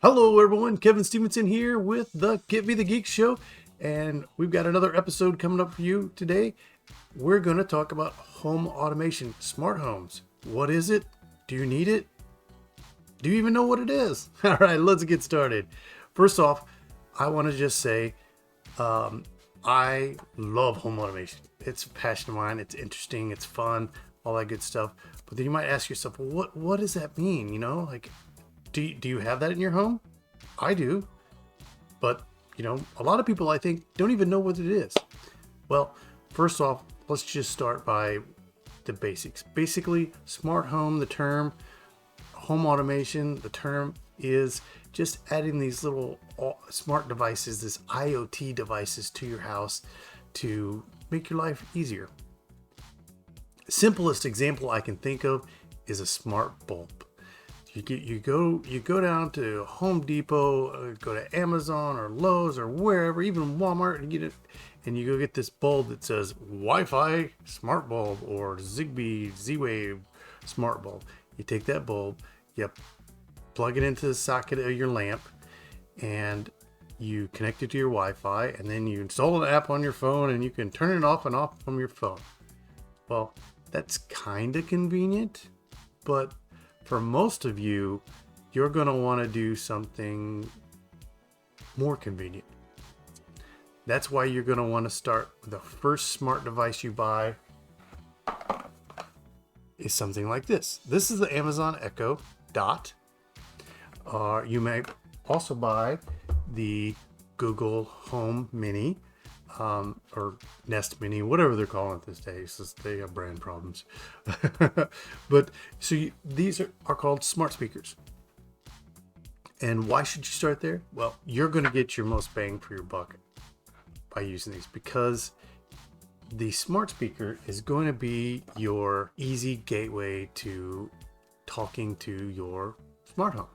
Hello everyone, Kevin Stevenson here with the Get Me the Geek show, and we've got another episode coming up for you today. We're going to talk about home automation, smart homes. What is it? Do you need it? Do you even know what it is? All right, let's get started. First off, I want to just say I love home automation. It's a passion of mine. It's interesting. It's fun. All that good stuff. But then you might ask yourself, well, what does that mean? You know, like, do you have that in your home? I do. But, a lot of people, I think, don't even know what it is. Well, first off, let's just start by the basics. Basically, smart home, the term, home automation, the term is just adding these little smart devices, this IoT devices to your house to make your life easier. Simplest example I can think of is a smart bulb. You go down to Home Depot, go to Amazon or Lowe's or wherever, even Walmart, and get it, and you go get this bulb that says Wi-Fi smart bulb or Zigbee Z-Wave smart bulb. You take that bulb, you plug it into the socket of your lamp, and you connect it to your Wi-Fi, and then you install an app on your phone, and you can turn it off and off from your phone. Well, that's kind of convenient, but for most of you, you're going to want to do something more convenient. That's why you're going to want to start with the first smart device you buy is something like this. This is the Amazon Echo Dot. You may also buy the Google Home Mini or Nest Mini, whatever they're calling it these days. They have brand problems. But these are called smart speakers. And why should you start there? Well, you're going to get your most bang for your buck by using these, because the smart speaker is going to be your easy gateway to talking to your smart home.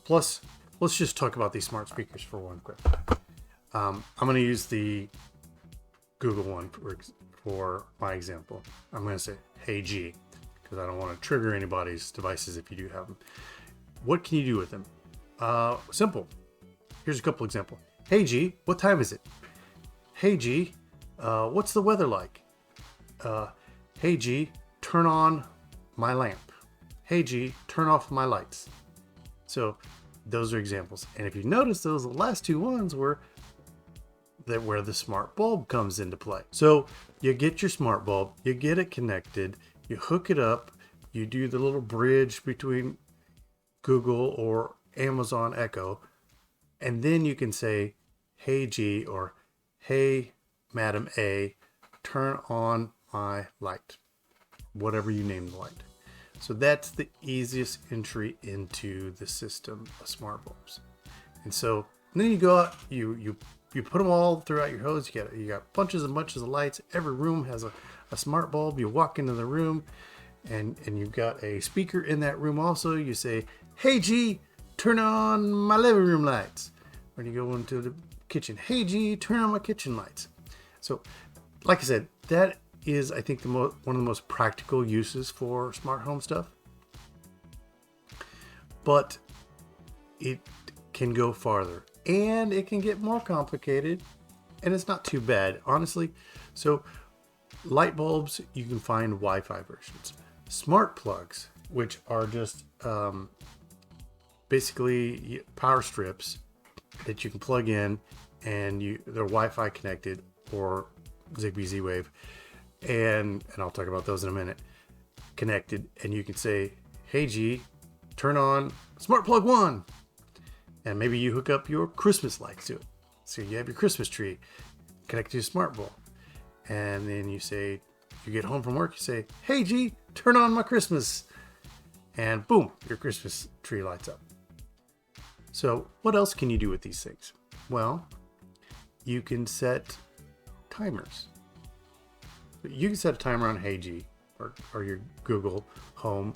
Plus, let's just talk about these smart speakers for one quick. I'm going to use the Google one for my example. I'm going to say, "Hey G," because I don't want to trigger anybody's devices if you do have them. What can you do with them? Simple. Here's a couple examples. "Hey G, what time is it?" "Hey G, what's the weather like?" "Hey G, turn on my lamp." "Hey G, turn off my lights." So those are examples. And if you notice, those last two ones were where the smart bulb comes into play. So you get your smart bulb, you get it connected, you hook it up, you do the little bridge between Google or Amazon Echo, and then you can say, "Hey G," or "Hey Madam A, turn on my light," whatever you name the light. So that's the easiest entry into the system of smart bulbs. And then you go out, you put them all throughout your house. You got bunches and bunches of lights. Every room has a smart bulb. You walk into the room, and you've got a speaker in that room also. You say, "Hey G, turn on my living room lights." When you go into the kitchen, "Hey G, turn on my kitchen lights." So, like I said, that is, I think, one of the most practical uses for smart home stuff. But it can go farther, and it can get more complicated, and it's not too bad, honestly. So light bulbs, you can find Wi-Fi versions. Smart plugs, which are just basically power strips that you can plug in, and they're Wi-Fi connected or Zigbee Z-Wave, and I'll talk about those in a minute. Connected, and you can say, "Hey G, turn on smart plug 1." And maybe you hook up your Christmas lights to it. So you have your Christmas tree connected to your smart bulb. And then you get home from work, you say, "Hey G, turn on my Christmas." And boom, your Christmas tree lights up. So what else can you do with these things? Well, you can set timers. You can set a timer on Hey G or your Google Home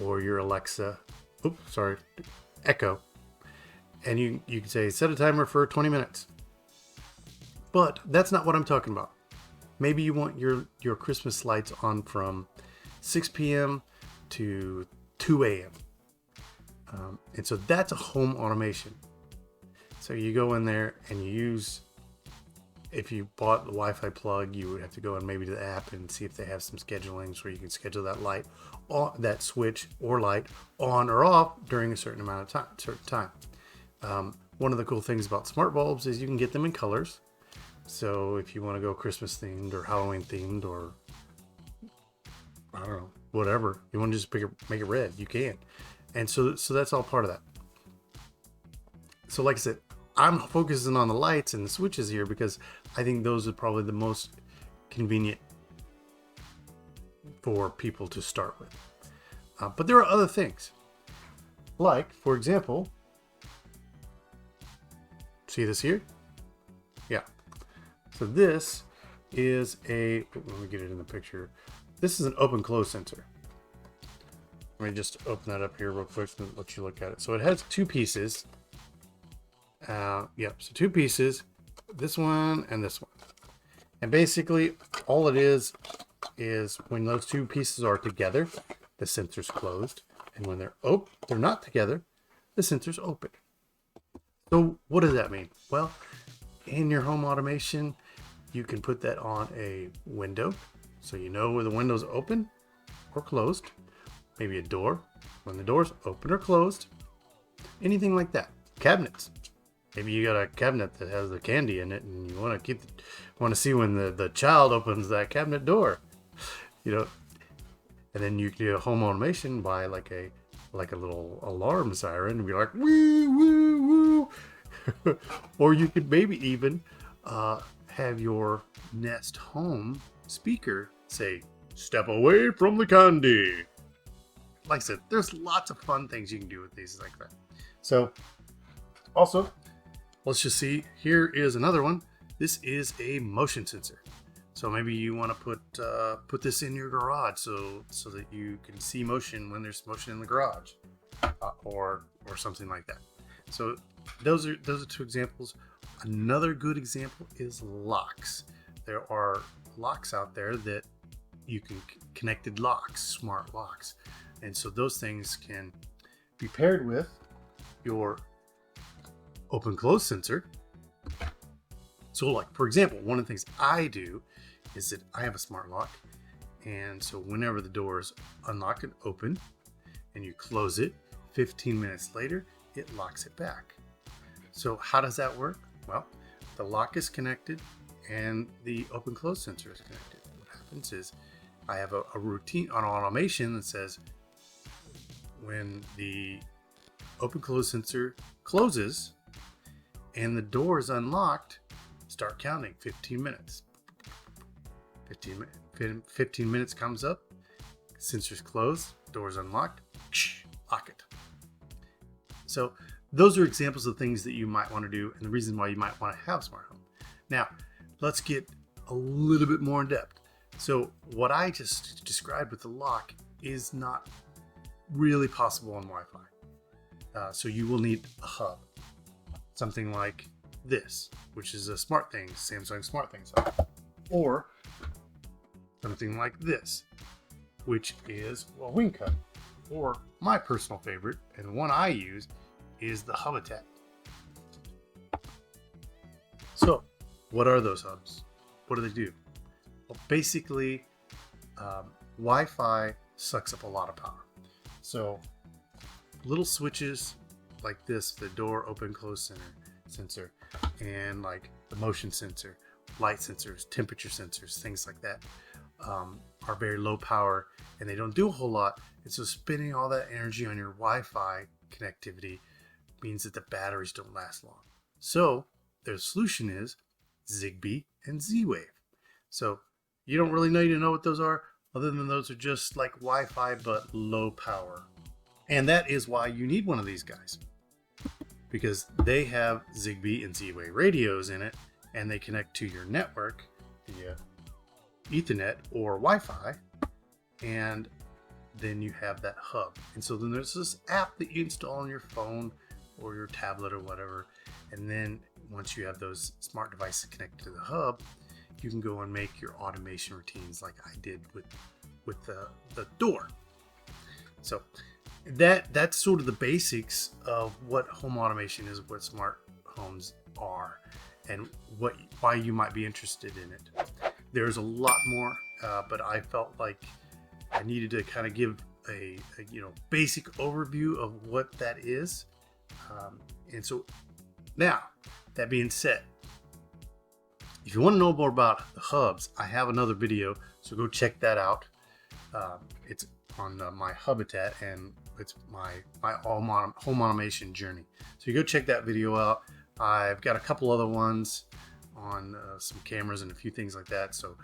or your Alexa. Echo. And you can say, "Set a timer for 20 minutes. But that's not what I'm talking about. Maybe you want your Christmas lights on from 6 p.m. to 2 a.m. And so that's a home automation. So you go in there and you use, if you bought the Wi-Fi plug, you would have to go in maybe to the app and see if they have some schedulings where you can schedule that light, or that switch or light on or off during a certain amount of time. One of the cool things about smart bulbs is you can get them in colors. So if you want to go Christmas themed or Halloween themed, or I don't know, whatever, you want to just make it red, you can. And so that's all part of that. So like I said, I'm focusing on the lights and the switches here because I think those are probably the most convenient for people to start with. But there are other things. Like, for example, see this here? Yeah. So this is let me get it in the picture. This is an open close sensor. Let me just open that up here real quick and let you look at it. So it has two pieces. So two pieces, this one and this one. And basically all it is when those two pieces are together, the sensor's closed. And when they're not together, the sensor's open. So what does that mean? Well, in your home automation, you can put that on a window. So you know where the window's open or closed. Maybe a door, when the door's open or closed. Anything like that. Cabinets. Maybe you got a cabinet that has the candy in it, and you want to see when the child opens that cabinet door, and then you can do a home automation by like a little alarm siren and be like woo woo woo, or you could maybe even have your Nest Home speaker say, "Step away from the candy." Like I said, there's lots of fun things you can do with these like that. So, also, let's just see, here is another one. This is a motion sensor. So maybe you want to put this in your garage so that you can see motion when there's motion in the garage, or something like that. So those are two examples. Another good example is locks. There are locks out there that you can connected locks, smart locks. And so those things can be paired with your open close sensor. So like, for example, one of the things I do is that I have a smart lock. And so whenever the door is unlocked and open and you close it, 15 minutes later, it locks it back. So how does that work? Well, the lock is connected and the open close sensor is connected. What happens is I have a routine on automation that says when the open close sensor closes and the door is unlocked, start counting 15 minutes. 15 minutes comes up, sensor's closed, door's unlocked, lock it. So those are examples of things that you might want to do and the reason why you might want to have smart home. Now, let's get a little bit more in depth. So what I just described with the lock is not really possible on Wi-Fi. So you will need a hub, something like this, which is a SmartThings, Samsung SmartThings hub, or something like this, which is a Wing hub, or my personal favorite and the one I use is the hubitat. So what are those hubs? What do they do? Well, basically, Wi-Fi sucks up a lot of power. So little switches like this, the door open close sensor, and like the motion sensor, light sensors, temperature sensors, things like that, are very low power and they don't do a whole lot. And so spending all that energy on your Wi-Fi connectivity means that the batteries don't last long. So their solution is Zigbee and Z-Wave. So you don't really need to know what those are, other than those are just like Wi-Fi but low power. And that is why you need one of these guys, because they have Zigbee and Z-Wave radios in it, and they connect to your network via Ethernet or Wi-Fi, and then you have that hub. And so then there's this app that you install on your phone or your tablet or whatever, and then once you have those smart devices connected to the hub, you can go and make your automation routines like I did with the door. So that's sort of the basics of what home automation is, what smart homes are, and why you might be interested in it. There's a lot more, but I felt like I needed to kind of give a basic overview of what that is. And so now, that being said, if you want to know more about the hubs, I have another video, so go check that out. It's on my hubitat, and it's my home automation journey. So you go check that video out. I've got a couple other ones on some cameras and a few things like that. So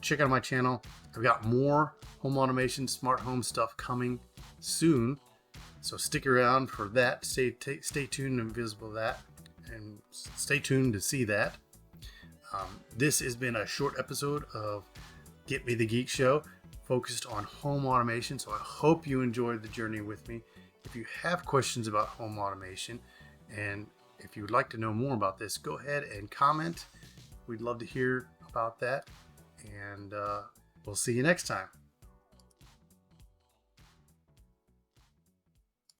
check out my channel. I've got more home automation, smart home stuff coming soon. So stick around for that. Stay tuned and visible that, and stay tuned to see that. This has been a short episode of Get Me the Geek Show, focused on home automation. So I hope you enjoyed the journey with me. If you have questions about home automation, and if you would like to know more about this, go ahead and comment. We'd love to hear about that. And we'll see you next time.